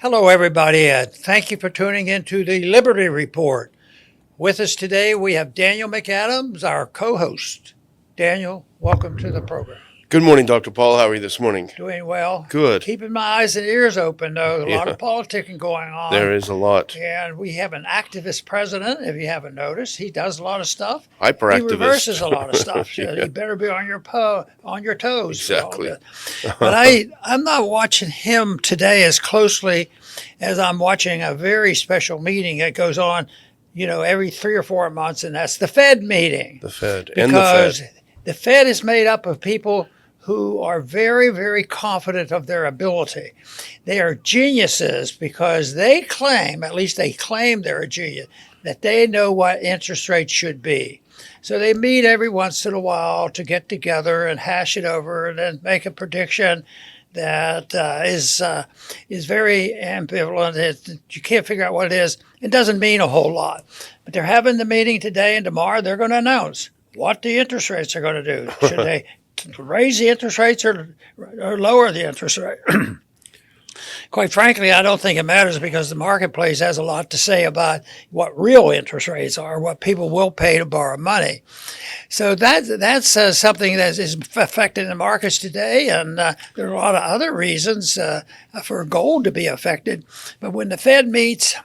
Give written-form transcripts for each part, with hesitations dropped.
Hello, everybody. Thank you for tuning in to the Liberty Report. With us today, we have Daniel McAdams, our co-host. Daniel, welcome to the program. Good morning, Dr. Paul. How are you this morning? Doing well. Good. Keeping my eyes and ears open, though. A lot Yeah. of politicking going on. There is a lot. And we have an activist president, if you haven't noticed. He does a lot of stuff. Hyperactivist. He reverses a lot of stuff. Yeah. You better be on your toes. Exactly. But I'm not watching him today as closely as I'm watching a very special meeting that goes on, every 3 or 4 months, and that's the Fed meeting. The Fed. Because the Fed is made up of people who are very, very confident of their ability. They are geniuses because they claim, at least they claim they're a genius, that they know what interest rates should be. So they meet every once in a while to get together and hash it over and then make a prediction that is very ambivalent. You can't figure out what it is. It doesn't mean a whole lot. But they're having the meeting today, and tomorrow they're going to announce what the interest rates are going to do. Should they raise the interest rates or lower the interest rate? Quite frankly, I don't think it matters because the marketplace has a lot to say about what real interest rates are, what people will pay to borrow money. So that's something that is affecting the markets today, and there are a lot of other reasons for gold to be affected. But when the Fed meets,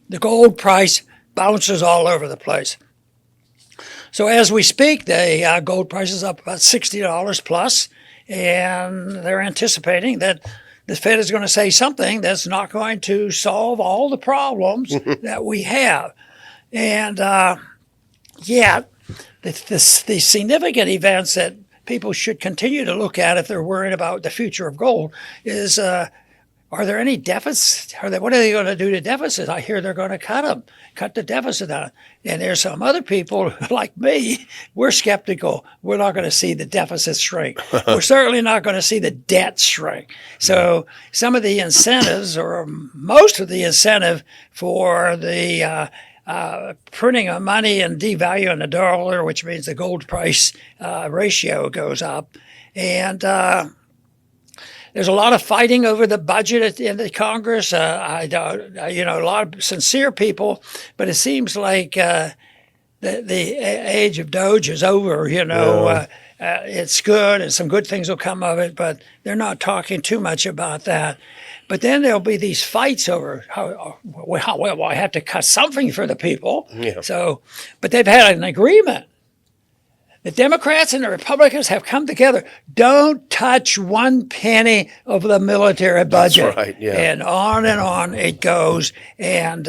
the gold price bounces all over the place. So as we speak, the gold price is up about $60 plus, and they're anticipating that the Fed is going to say something that's not going to solve all the problems that we have. And the significant events that people should continue to look at if they're worried about the future of gold is, are there any deficits? What are they going to do to deficits? I hear they're going to cut the deficit down. And there's some other people like me, we're skeptical. We're not going to see the deficit shrink. We're certainly not going to see the debt shrink. So some of the incentives, or most of the incentive for the printing of money and devaluing the dollar, which means the gold price ratio goes up. And there's a lot of fighting over the budget in the Congress. A lot of sincere people, but it seems like the age of Doge is over. It's good, and some good things will come of it, but they're not talking too much about that. But then there'll be these fights over how well I have to cut something for the people. Yeah. So, but they've had an agreement. The Democrats and the Republicans have come together. Don't touch one penny of the military budget. That's right, yeah. And on it goes. And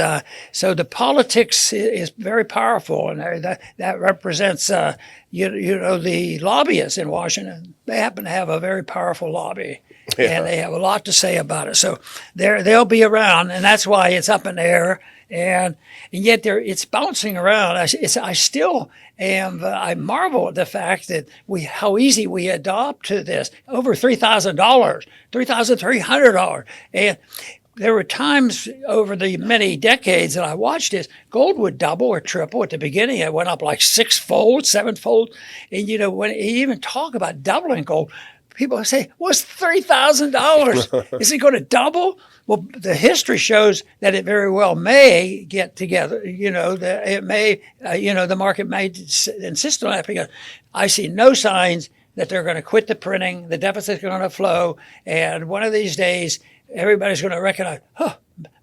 so the politics is very powerful, and that represents, the lobbyists in Washington. They happen to have a very powerful lobby, and they have a lot to say about it. So they'll be around, and that's why it's up in the air. And yet it's bouncing around. I marvel at the fact that how easy we adopt to this. Over $3,000, $3,300. And there were times over the many decades that I watched this, gold would double or triple. At the beginning, it went up like sixfold, sevenfold. And, when you even talk about doubling gold, people say, what's $3,000? Is it going to double? Well, the history shows that it very well may get together. That it may, the market may insist on that, because I see no signs that they're going to quit the printing. The deficit's going to flow. And one of these days, everybody's going to recognize,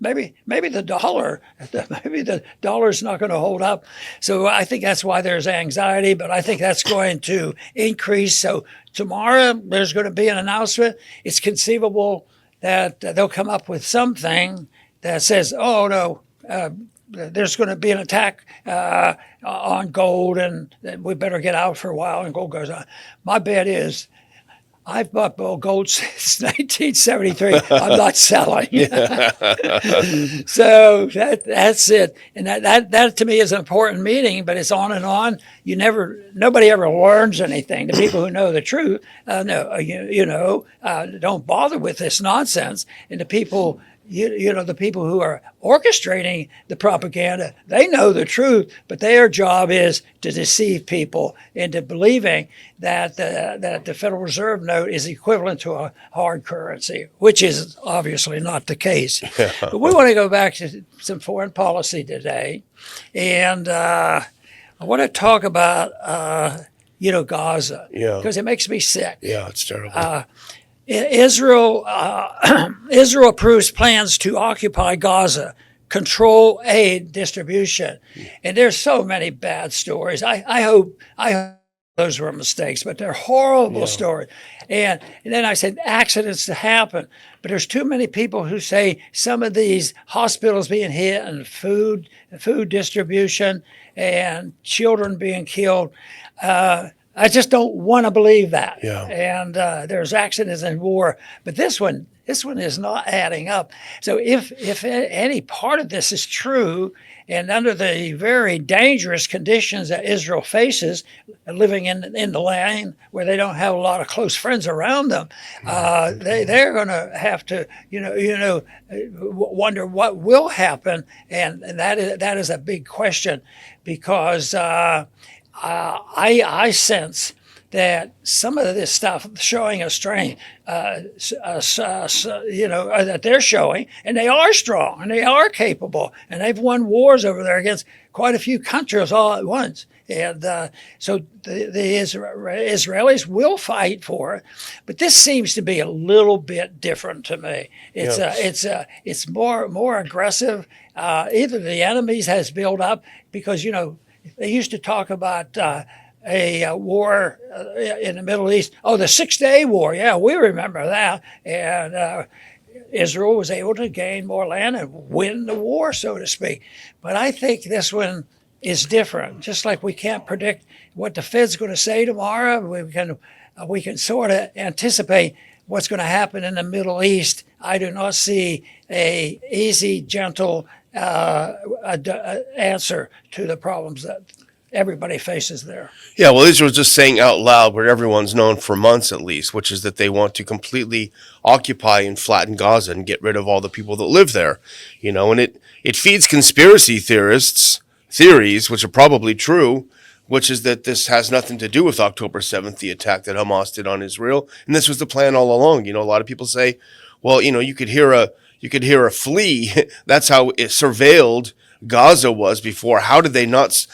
maybe the dollar's not going to hold up. So I think that's why there's anxiety, but I think that's going to increase. So tomorrow there's going to be an announcement. It's conceivable that they'll come up with something that says, oh, no, there's going to be an attack on gold, and we better get out for a while, and gold goes on. My bet is I've bought gold since 1973. I'm not selling. So that's it. And that to me is an important meeting, but it's on and on. Nobody ever learns anything. The people who know the truth, don't bother with this nonsense. And the people the people who are orchestrating the propaganda, they know the truth, but their job is to deceive people into believing that the Federal Reserve note is equivalent to a hard currency, which is obviously not the case. But we want to go back to some foreign policy today, and I want to talk about Gaza, because it makes me sick. Yeah, it's terrible. Israel approves plans to occupy Gaza, control aid distribution, and there's so many bad stories. I hope those were mistakes, but they're horrible stories. And then I said accidents to happen, but there's too many people who say some of these hospitals being hit and food distribution and children being killed. I just don't want to believe that. Yeah. And there's accidents in war, but this one is not adding up. So if any part of this is true, and under the very dangerous conditions that Israel faces, living in the land where they don't have a lot of close friends around them, they're going to have to wonder what will happen, and that is a big question, because I sense that some of this stuff showing a strength, that they're showing, and they are strong, and they are capable, and they've won wars over there against quite a few countries all at once. And so the Israelis will fight for it, but this seems to be a little bit different to me. It's more aggressive. Either the enemies has built up, because they used to talk about a war in the Middle East. Oh, the 6-Day War. Yeah, we remember that. And Israel was able to gain more land and win the war, so to speak. But I think this one is different. Just like we can't predict what the Fed's going to say tomorrow, we can sort of anticipate what's going to happen in the Middle East. I do not see a easy, gentle answer to the problems that everybody faces there. Yeah, well, Israel's just saying out loud what everyone's known for months at least, which is that they want to completely occupy and flatten Gaza and get rid of all the people that live there. And it feeds conspiracy theories, which are probably true, which is that this has nothing to do with October 7th, the attack that Hamas did on Israel. And this was the plan all along. A lot of people say, well, you could hear a flea. That's how it surveilled Gaza was before. How did they not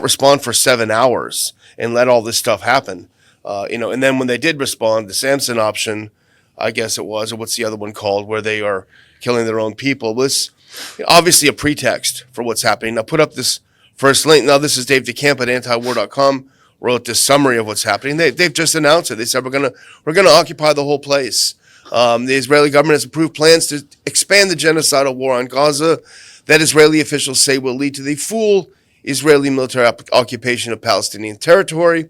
respond for 7 hours and let all this stuff happen? And then when they did respond, the Samson option, I guess it was, or what's the other one called, where they are killing their own people, was obviously a pretext for what's happening. Now put up this first link. Now this is Dave DeCamp at antiwar.com. Wrote this summary of what's happening. They've just announced it. They said we're gonna occupy the whole place. The Israeli government has approved plans to expand the genocidal war on Gaza that Israeli officials say will lead to the full Israeli military occupation of Palestinian territory.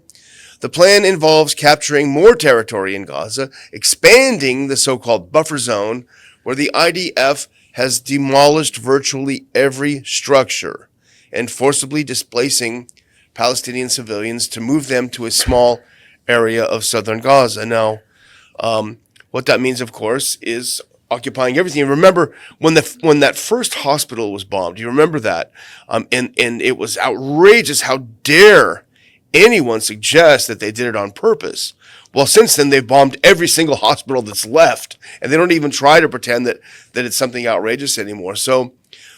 The plan involves capturing more territory in Gaza, expanding the so-called buffer zone, where the IDF has demolished virtually every structure, and forcibly displacing Palestinian civilians to move them to a small area of southern Gaza. Now, what that means, of course, is occupying everything. And remember when that first hospital was bombed, you remember that? And it was outrageous. How dare anyone suggest that they did it on purpose? Well, since then, they've bombed every single hospital that's left, and they don't even try to pretend that it's something outrageous anymore. So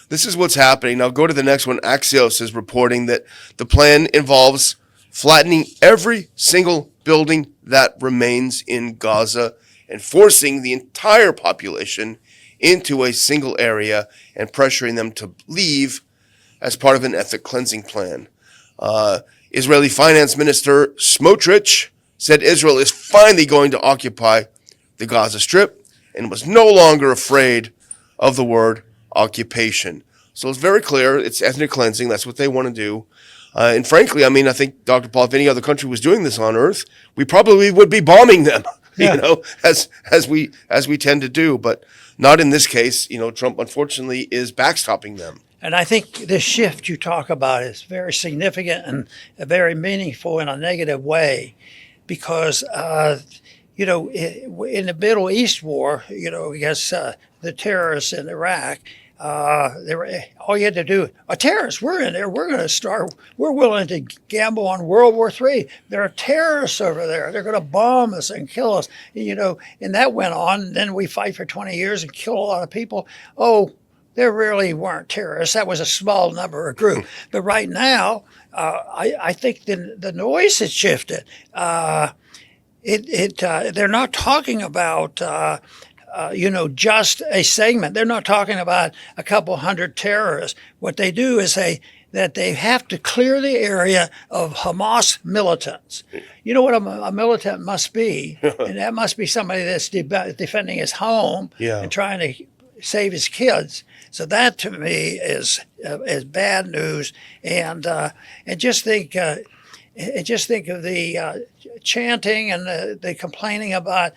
this is what's happening. Now go to the next one. Axios is reporting that the plan involves flattening every single building that remains in Gaza and forcing the entire population into a single area and pressuring them to leave as part of an ethnic cleansing plan. Israeli Finance Minister Smotrich said Israel is finally going to occupy the Gaza Strip and was no longer afraid of the word occupation. So it's very clear it's ethnic cleansing. That's what they want to do. And frankly, I think, Dr. Paul, if any other country was doing this on earth, we probably would be bombing them, as we tend to do. But not in this case. Trump, unfortunately, is backstopping them. And I think the shift you talk about is very significant and very meaningful in a negative way, because, in the Middle East war, against the terrorists in Iraq. They were all you had to do. A terrorist, we're in there. We're going to start. We're willing to gamble on World War III. There are terrorists over there. They're going to bomb us and kill us. And that went on. Then we fight for 20 years and kill a lot of people. Oh, there really weren't terrorists. That was a small number, a group. But right now, I think the noise has shifted. They're not talking about. Just a segment. They're not talking about a couple hundred terrorists. What they do is that they have to clear the area of Hamas militants. You know what a militant must be, and that must be somebody that's defending his home and trying to save his kids. So that to me is bad news, and just think of the chanting and the complaining about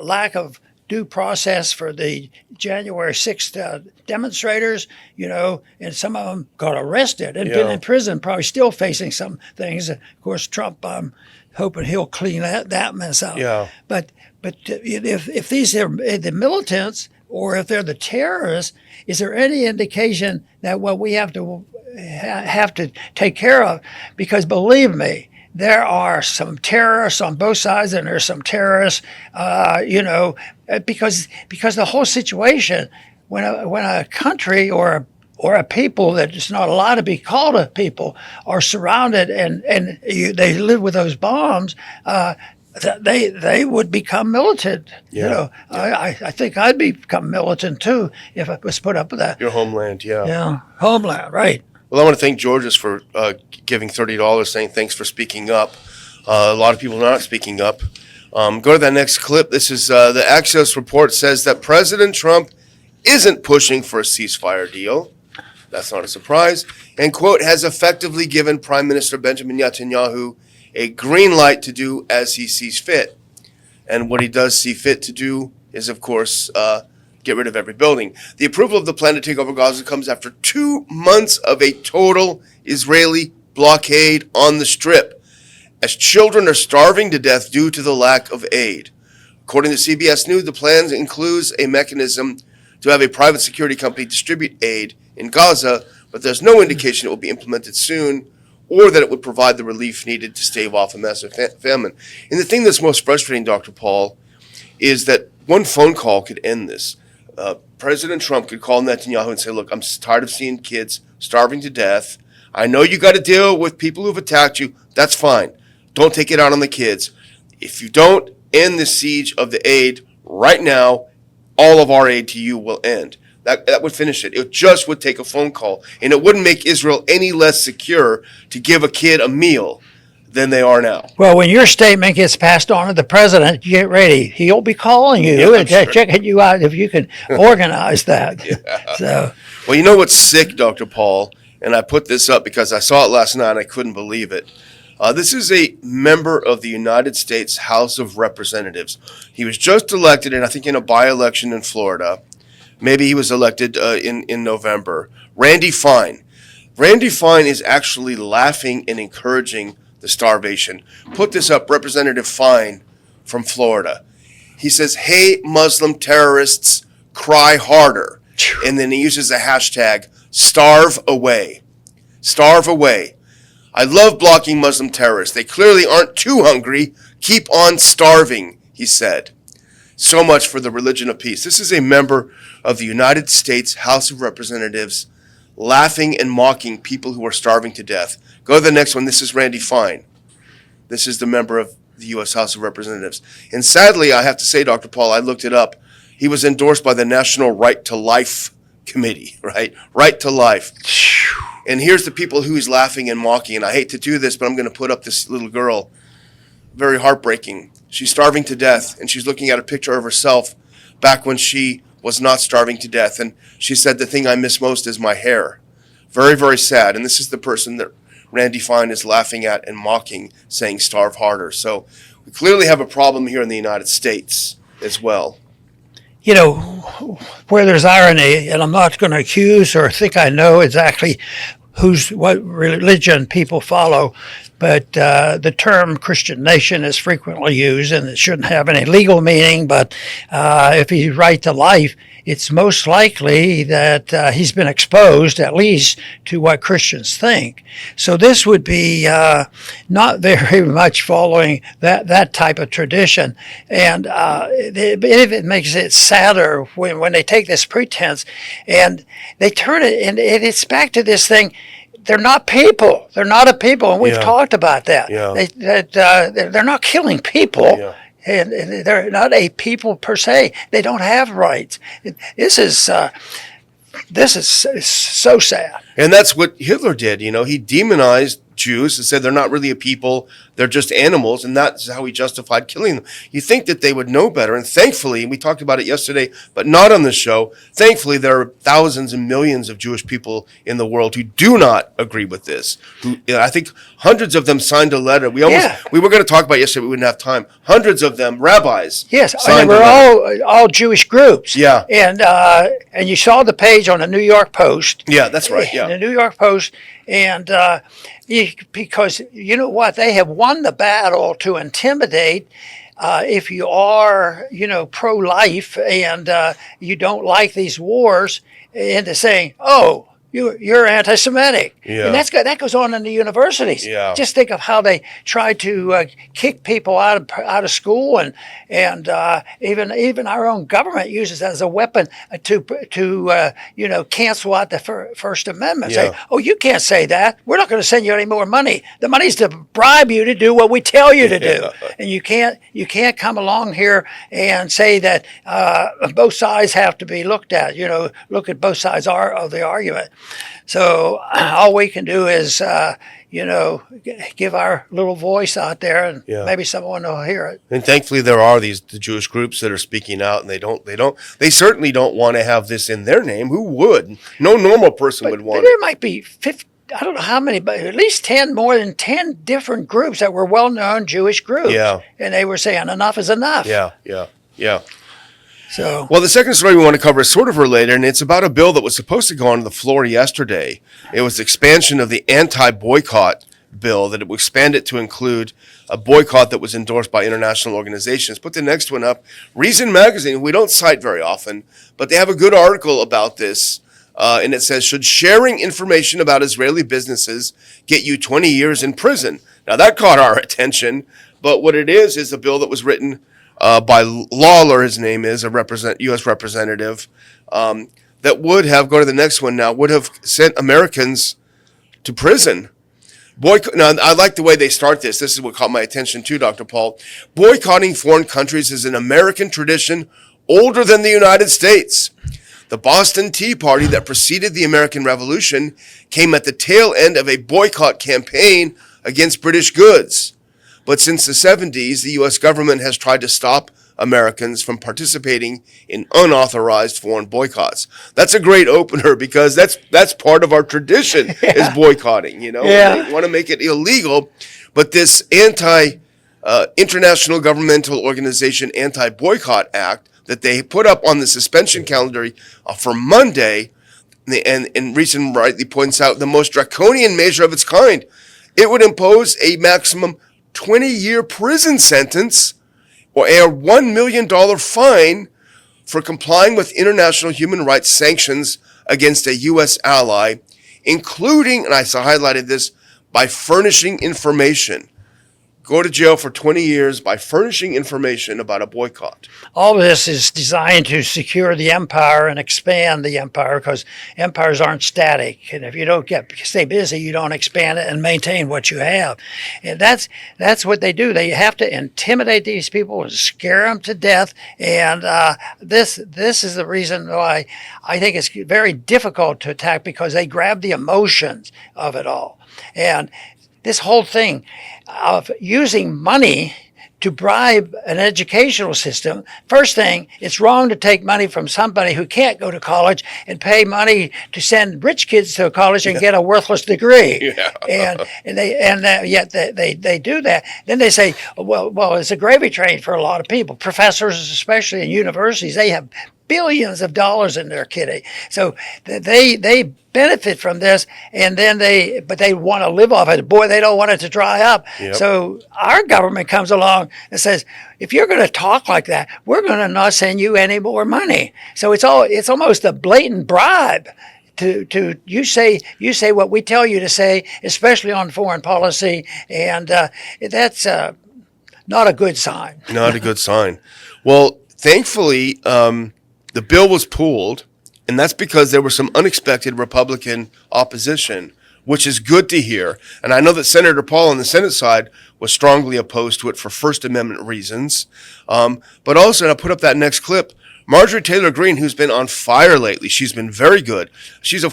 lack of due process for the January 6th demonstrators, and some of them got arrested and been in prison, probably still facing some things. Of course, Trump, I'm hoping he'll clean that mess up. Yeah. But if these are the militants or if they're the terrorists, is there any indication that what we have to take care of? Because believe me, there are some terrorists on both sides, and there's some terrorists, because the whole situation, when a country or a people that is not allowed to be called a people are surrounded and they live with those bombs, they would become militant. I think I'd become militant too if I was put up with that. Your homeland, yeah, homeland, right. Well, I want to thank Georges for giving $30, saying thanks for speaking up. A lot of people are not speaking up. Go to that next clip. This is the Axios report says that President Trump isn't pushing for a ceasefire deal. That's not a surprise. And, quote, has effectively given Prime Minister Benjamin Netanyahu a green light to do as he sees fit. And what he does see fit to do is, of course, get rid of every building. The approval of the plan to take over Gaza comes after 2 months of a total Israeli blockade on the Strip, as children are starving to death due to the lack of aid. According to CBS News, the plan includes a mechanism to have a private security company distribute aid in Gaza, but there's no indication it will be implemented soon or that it would provide the relief needed to stave off a massive famine. And the thing that's most frustrating, Dr. Paul, is that one phone call could end this. President Trump could call Netanyahu and say, look, I'm tired of seeing kids starving to death. I know you got to deal with people who've attacked you. That's fine. Don't take it out on the kids. If you don't end the siege of the aid right now, all of our aid to you will end. That would finish it. It just would take a phone call, and it wouldn't make Israel any less secure to give a kid a meal than they are now. Well, when your statement gets passed on to the president, get ready. He'll be calling you and checking you out if you can organize that. So, well, you know what's sick, Dr. Paul? And I put this up because I saw it last night and I couldn't believe it. This is a member of the United States House of Representatives. He was just elected, and I think in a by-election in Florida. Maybe he was elected in November. Randy Fine. Randy Fine is actually laughing and encouraging the starvation. Put this up, Representative Fine from Florida. He says, hey, Muslim terrorists, cry harder. And then he uses the hashtag, starve away. Starve away. I love blocking Muslim terrorists. They clearly aren't too hungry. Keep on starving, he said. So much for the religion of peace. This is a member of the United States House of Representatives laughing and mocking people who are starving to death. Go to the next one. This is Randy Fine. This is the member of the U.S. House of Representatives. And sadly, I have to say, Dr. Paul, I looked it up. He was endorsed by the National Right to Life Committee, right? Right to life. And here's the people who he's laughing and mocking. And I hate to do this, but I'm going to put up this little girl. Very heartbreaking. She's starving to death, and she's looking at a picture of herself back when she was not starving to death. And she said, the thing I miss most is my hair. Very, very sad. And this is the person that Randy Fine is laughing at and mocking, saying starve harder. So we clearly have a problem here in the United States as well. You know, where there's irony, and I'm not going to accuse or think I know exactly what religion people follow, but the term Christian nation is frequently used, and it shouldn't have any legal meaning, but if you right to life, it's most likely that he's been exposed at least to what Christians think. So this would be not very much following that type of tradition. And it makes it sadder when they take this pretense and they turn it, and it's back to this thing. They're not people. They're not a people, and we've talked about that. They're not killing people. Yeah. And they're not a people per se. They don't have rights. This is so sad. And that's what Hitler did. He demonized Jews and said they're not really a people, they're just animals, and that's how he justified killing them. You think that they would know better, and thankfully, we talked about it yesterday, but not on the show, thankfully there are thousands and millions of Jewish people in the world who do not agree with this. I think hundreds of them signed a letter. We were going to talk about it yesterday, we wouldn't have time. Hundreds of them, rabbis. Yes, and we're all Jewish groups. Yeah. And you saw the page on the New York Post. Yeah, that's right. Yeah. The New York Post, and because you know what, they have won the battle to intimidate. If you are, pro-life and you don't like these wars, into saying, "Oh, you're anti-Semitic," and that goes on in the universities. Yeah. Just think of how they try to kick people out of school, and even our own government uses it as a weapon to cancel out the First Amendment. Say, "Oh, you can't say that. We're not going to send you any more money. The money's to bribe you to do what we tell you to do, and you can't come along here and say that both sides have to be looked at. Look at both sides of the argument." So all we can do is, give our little voice out there, and maybe someone will hear it. And thankfully, there are the Jewish groups that are speaking out, and they certainly don't want to have this in their name. Who would? No normal person would want it. There might be 50. I don't know how many, but at least more than 10 different groups that were well-known Jewish groups. Yeah. And they were saying enough is enough. Yeah. So, well, the second story we want to cover is sort of related, and it's about a bill that was supposed to go onto the floor yesterday. It was the expansion of the anti-boycott bill, that it would expand it to include a boycott that was endorsed by international organizations. Put the next one up. Reason Magazine, we don't cite very often, but they have a good article about this, and it says, should sharing information about Israeli businesses get you 20 years in prison? Now, that caught our attention, but what it is a bill that was written by Lawler, his name is, a U.S. representative, that would have, go to the next one now, would have sent Americans to prison. Now, I like the way they start this. This is what caught my attention too, Dr. Paul. Boycotting foreign countries is an American tradition older than the United States. The Boston Tea Party that preceded the American Revolution came at the tail end of a boycott campaign against British goods. But since the 70s, the U.S. government has tried to stop Americans from participating in unauthorized foreign boycotts. That's a great opener, because that's part of our tradition is boycotting. They want to make it illegal, but this international governmental organization Anti-Boycott Act that they put up on the suspension calendar for Monday, and Reason rightly points out the most draconian measure of its kind. It would impose a maximum 20-year prison sentence or a $1 million fine for complying with international human rights sanctions against a U.S. ally, including, and I highlighted this, by furnishing information. Go to jail for 20 years by furnishing information about a boycott. All of this is designed to secure the empire and expand the empire, because empires aren't static. And if you don't stay busy, you don't expand it and maintain what you have. And that's what they do. They have to intimidate these people and scare them to death. And this is the reason why I think it's very difficult to attack, because they grab the emotions of it all. And this whole thing of using money to bribe an educational system, first thing, it's wrong to take money from somebody who can't go to college and pay money to send rich kids to college and get a worthless degree. Yet they do that. Then they say, well, it's a gravy train for a lot of people. Professors, especially in universities, they have billions of dollars in there, Kitty. So they benefit from this, and then they want to live off it. Boy, they don't want it to dry up. Yep. So our government comes along and says, if you're going to talk like that, we're going to not send you any more money. So it's almost a blatant bribe. To you say what we tell you to say, especially on foreign policy, and that's not a good sign. Not a good sign. Well, thankfully, the bill was pulled, and that's because there was some unexpected Republican opposition, which is good to hear. And I know that Senator Paul on the Senate side was strongly opposed to it for First Amendment reasons. But also, and I'll put up that next clip, Marjorie Taylor Greene, who's been on fire lately, she's been very good. She's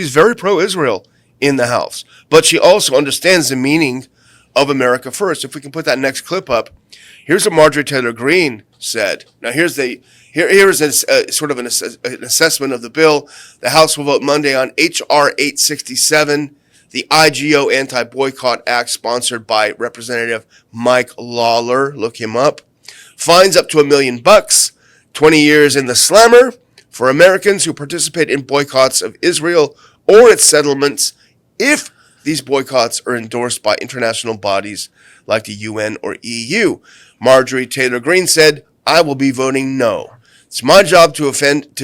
very pro-Israel in the House, but she also understands the meaning of America first. If we can put that next clip up, here's what Marjorie Taylor Greene said. Now here is sort of an assessment of the bill. The House will vote Monday on H.R. 867, the IGO Anti-Boycott Act, sponsored by Representative Mike Lawler. Look him up. Fines up to $1 million. 20 years in the slammer for Americans who participate in boycotts of Israel or its settlements if these boycotts are endorsed by international bodies like the UN or EU. Marjorie Taylor Greene said, I will be voting no. It's my job to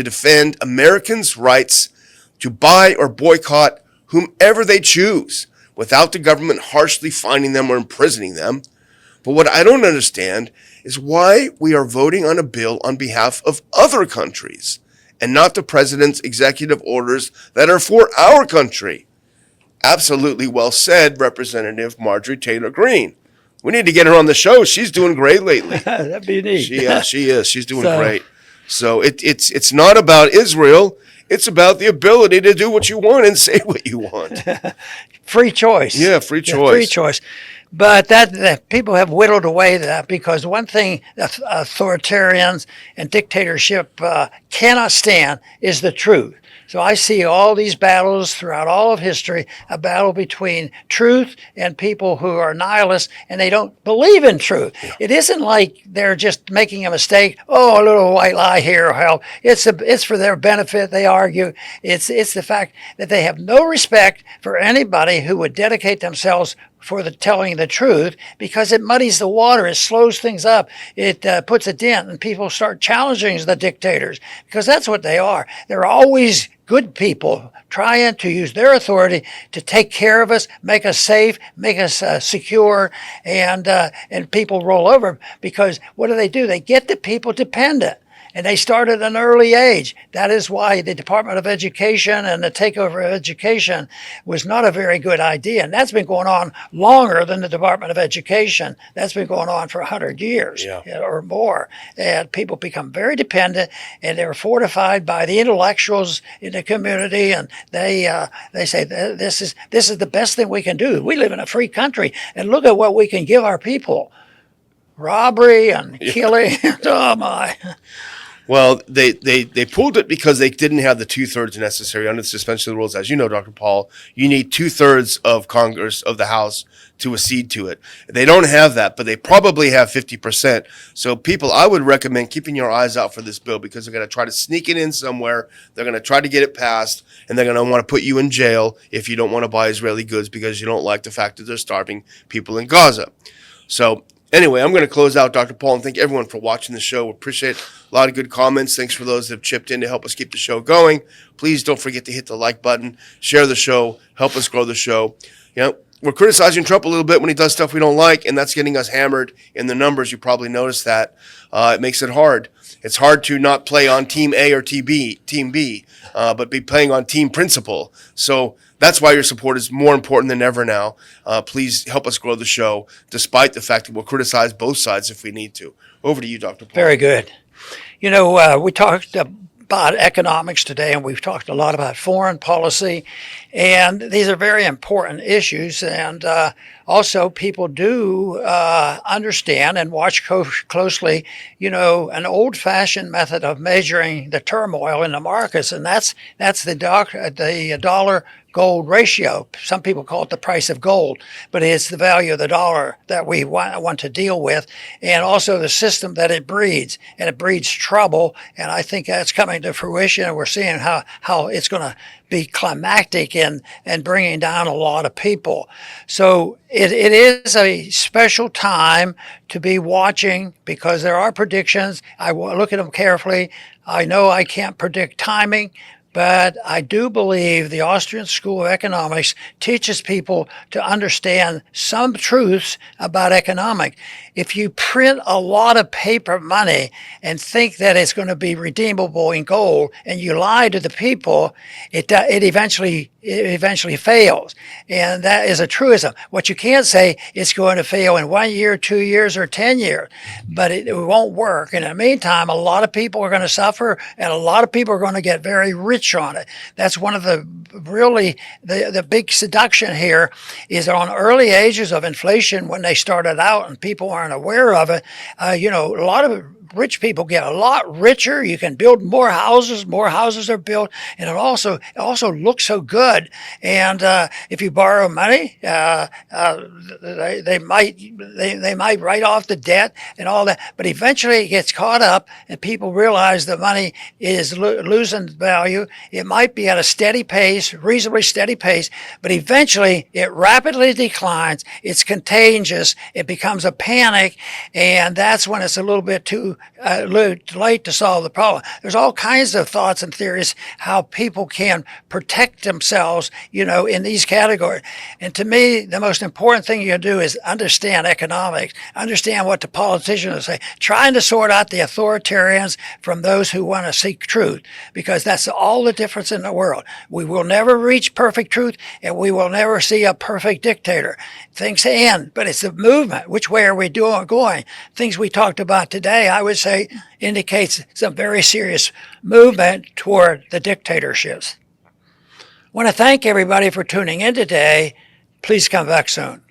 defend Americans' rights to buy or boycott whomever they choose without the government harshly fining them or imprisoning them. But what I don't understand is why we are voting on a bill on behalf of other countries and not the president's executive orders that are for our country. Absolutely well said, Representative Marjorie Taylor Greene. We need to get her on the show. She's doing great lately. That'd be neat. She is. She's doing great. So it's not about Israel. It's about the ability to do what you want and say what you want. Free choice. Yeah, free choice. Yeah, free choice. But that people have whittled away that, because one thing authoritarians and dictatorship cannot stand is the truth. So I see all these battles throughout all of history, a battle between truth and people who are nihilists and they don't believe in truth. Yeah. It isn't like they're just making a mistake. Oh, a little white lie here will help. It's for their benefit, they argue. It's the fact that they have no respect for anybody who would dedicate themselves for telling the truth, because it muddies the water, it slows things up, it puts a dent, and people start challenging the dictators, because that's what they are. They're always good people trying to use their authority to take care of us, make us safe, make us secure, and people roll over, because what do? They get the people dependent. And they start at an early age. That is why the Department of Education and the takeover of education was not a very good idea. And that's been going on longer than the Department of Education. That's been going on for 100 years or more. And people become very dependent, and they're fortified by the intellectuals in the community. And they say, this is the best thing we can do. We live in a free country, and look at what we can give our people. Robbery and killing. Oh, my. Well, they pulled it because they didn't have the 2/3 necessary under the suspension of the rules. As you know, Dr. Paul, you need 2/3 of Congress, of the House, to accede to it. They don't have that, but they probably have 50%. So people, I would recommend keeping your eyes out for this bill, because they're going to try to sneak it in somewhere. They're going to try to get it passed, and they're going to want to put you in jail if you don't want to buy Israeli goods because you don't like the fact that they're starving people in Gaza. So anyway, I'm going to close out, Dr. Paul, and thank everyone for watching the show. We appreciate a lot of good comments. Thanks for those that have chipped in to help us keep the show going. Please don't forget to hit the like button, share the show, help us grow the show. You know, we're criticizing Trump a little bit when he does stuff we don't like, and that's getting us hammered in the numbers. You probably noticed that. It makes it hard. It's hard to not play on Team A or Team B, but be playing on team principle. So that's why your support is more important than ever now. Please help us grow the show, despite the fact that we'll criticize both sides if we need to. Over to you, Dr. Paul. Very good. You know, we talked about economics today, and we've talked a lot about foreign policy, and these are very important issues. And also, people do understand and watch closely, you know, an old-fashioned method of measuring the turmoil in the markets, and that's the dollar gold ratio. Some people call it the price of gold, but it's the value of the dollar that we want to deal with, and also the system that it breeds. And it breeds trouble, and I think that's coming to fruition, and we're seeing how it's going to be climactic in bringing down a lot of people. So it is a special time to be watching, because there are predictions. I look at them carefully. I know I can't predict timing, but I do believe the Austrian School of Economics teaches people to understand some truths about economics. If you print a lot of paper money and think that it's going to be redeemable in gold, and you lie to the people, it eventually fails. And that is a truism. What you can't say, it's going to fail in 1 year, 2 years, or 10 years, but it won't work. And in the meantime, a lot of people are going to suffer, and a lot of people are going to get very rich on it. That's one of the big seduction here, is on early ages of inflation, when they started out and people aren't aware of it. A lot of rich people get a lot richer. You can build more houses are built, and it also looks so good. And if you borrow money, they might write off the debt and all that, but eventually it gets caught up, and people realize the money is losing value. It might be at a steady pace, reasonably steady pace, but eventually it rapidly declines. It's contagious. It becomes a panic, and that's when it's a little bit too late to solve the problem. There's all kinds of thoughts and theories how people can protect themselves, in these categories. And to me, the most important thing you do is understand economics, understand what the politicians say, trying to sort out the authoritarians from those who want to seek truth, because that's all the difference in the world. We will never reach perfect truth, and we will never see a perfect dictator. Things end, but it's the movement. Which way are we going? Things we talked about today, I would say, indicates some very serious movement toward the dictatorships. I want to thank everybody for tuning in today. Please come back soon.